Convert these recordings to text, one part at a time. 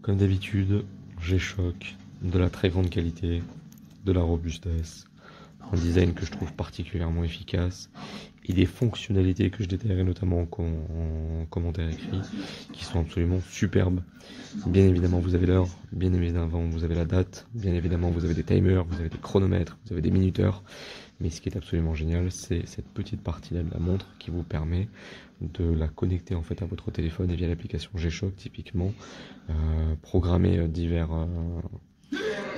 Comme d'habitude, G-Shock, de la très grande qualité, de la robustesse, un design que je trouve particulièrement efficace et des fonctionnalités que je détaillerai notamment en commentaire écrit qui sont absolument superbes. Bien évidemment vous avez l'heure, bien évidemment vous avez la date, bien évidemment vous avez des timers, vous avez des chronomètres, vous avez des minuteurs, mais ce qui est absolument génial c'est cette petite partie là de la montre qui vous permet de la connecter en fait à votre téléphone et via l'application G-Shock typiquement programmer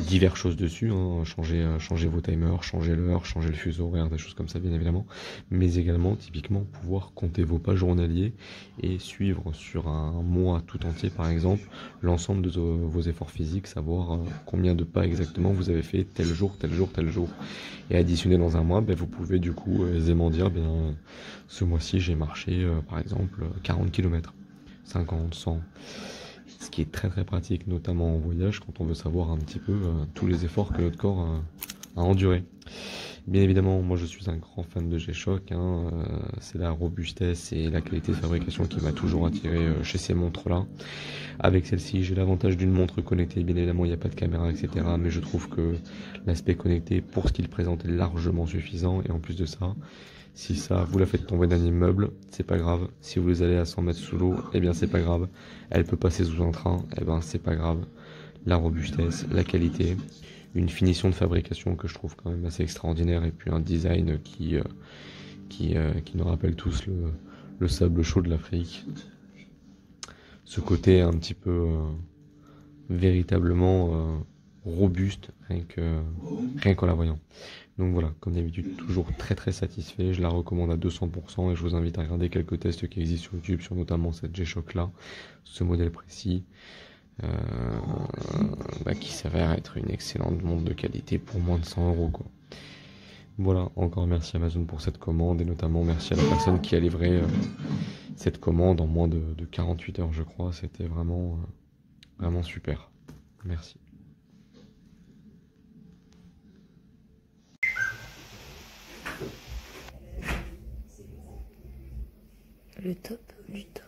diverses choses dessus, hein, changer vos timers, changer l'heure, changer le fuseau horaire, des choses comme ça bien évidemment, mais également typiquement pouvoir compter vos pas journaliers et suivre sur un mois tout entier par exemple l'ensemble de vos efforts physiques, savoir combien de pas exactement vous avez fait tel jour, tel jour, tel jour, et additionner dans un mois, ben, vous pouvez du coup aisément dire bien ce mois-ci j'ai marché par exemple 40 km, 50, 100. Ce qui est très très pratique, notamment en voyage, quand on veut savoir un petit peu tous les efforts que notre corps a enduré. Bien évidemment, moi je suis un grand fan de G-Shock, hein, c'est la robustesse et la qualité de fabrication qui m'a toujours attiré chez ces montres-là. Avec celle-ci, j'ai l'avantage d'une montre connectée, bien évidemment il n'y a pas de caméra, etc. Mais je trouve que l'aspect connecté, pour ce qu'il présente, est largement suffisant. Et en plus de ça, si ça vous la faites tomber d'un immeuble, c'est pas grave. Si vous allez à 100 mètres sous l'eau, eh bien c'est pas grave. Elle peut passer sous un train, eh ben c'est pas grave. La robustesse, la qualité, une finition de fabrication que je trouve quand même assez extraordinaire et puis un design qui nous rappelle tous le sable chaud de l'Afrique. Ce côté un petit peu véritablement robuste rien qu'en la voyant. Donc voilà, comme d'habitude, toujours très très satisfait, je la recommande à 200% et je vous invite à regarder quelques tests qui existent sur YouTube sur notamment cette G-Shock là, ce modèle précis, qui s'avère être une excellente montre de qualité pour moins de 100 € quoi. Voilà, encore merci Amazon pour cette commande et notamment merci à la personne qui a livré cette commande en moins de 48 heures je crois, c'était vraiment, vraiment super. Merci. Le top du top.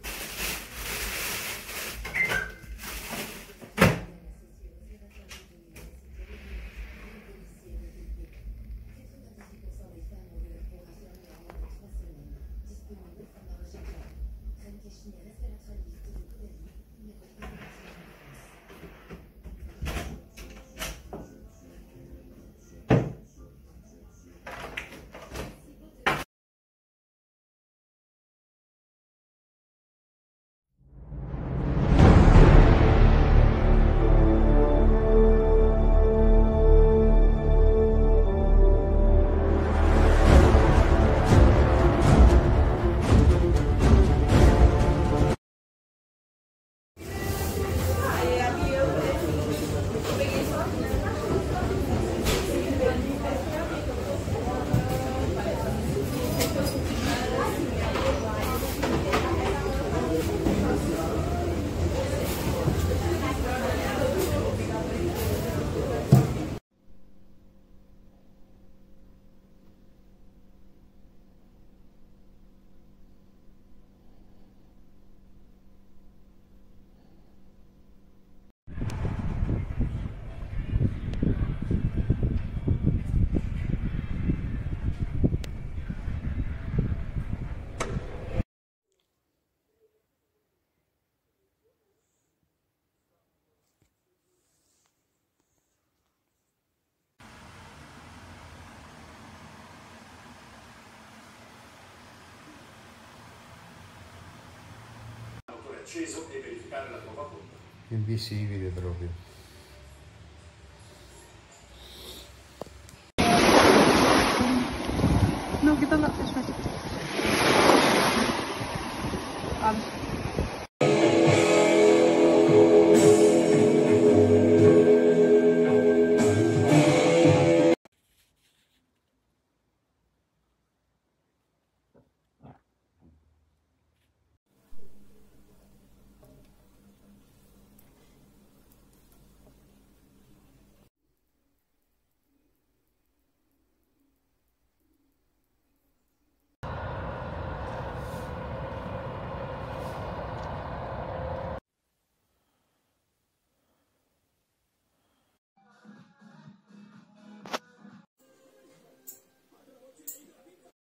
Acceso e verificare la nuova conta. Invisibile proprio.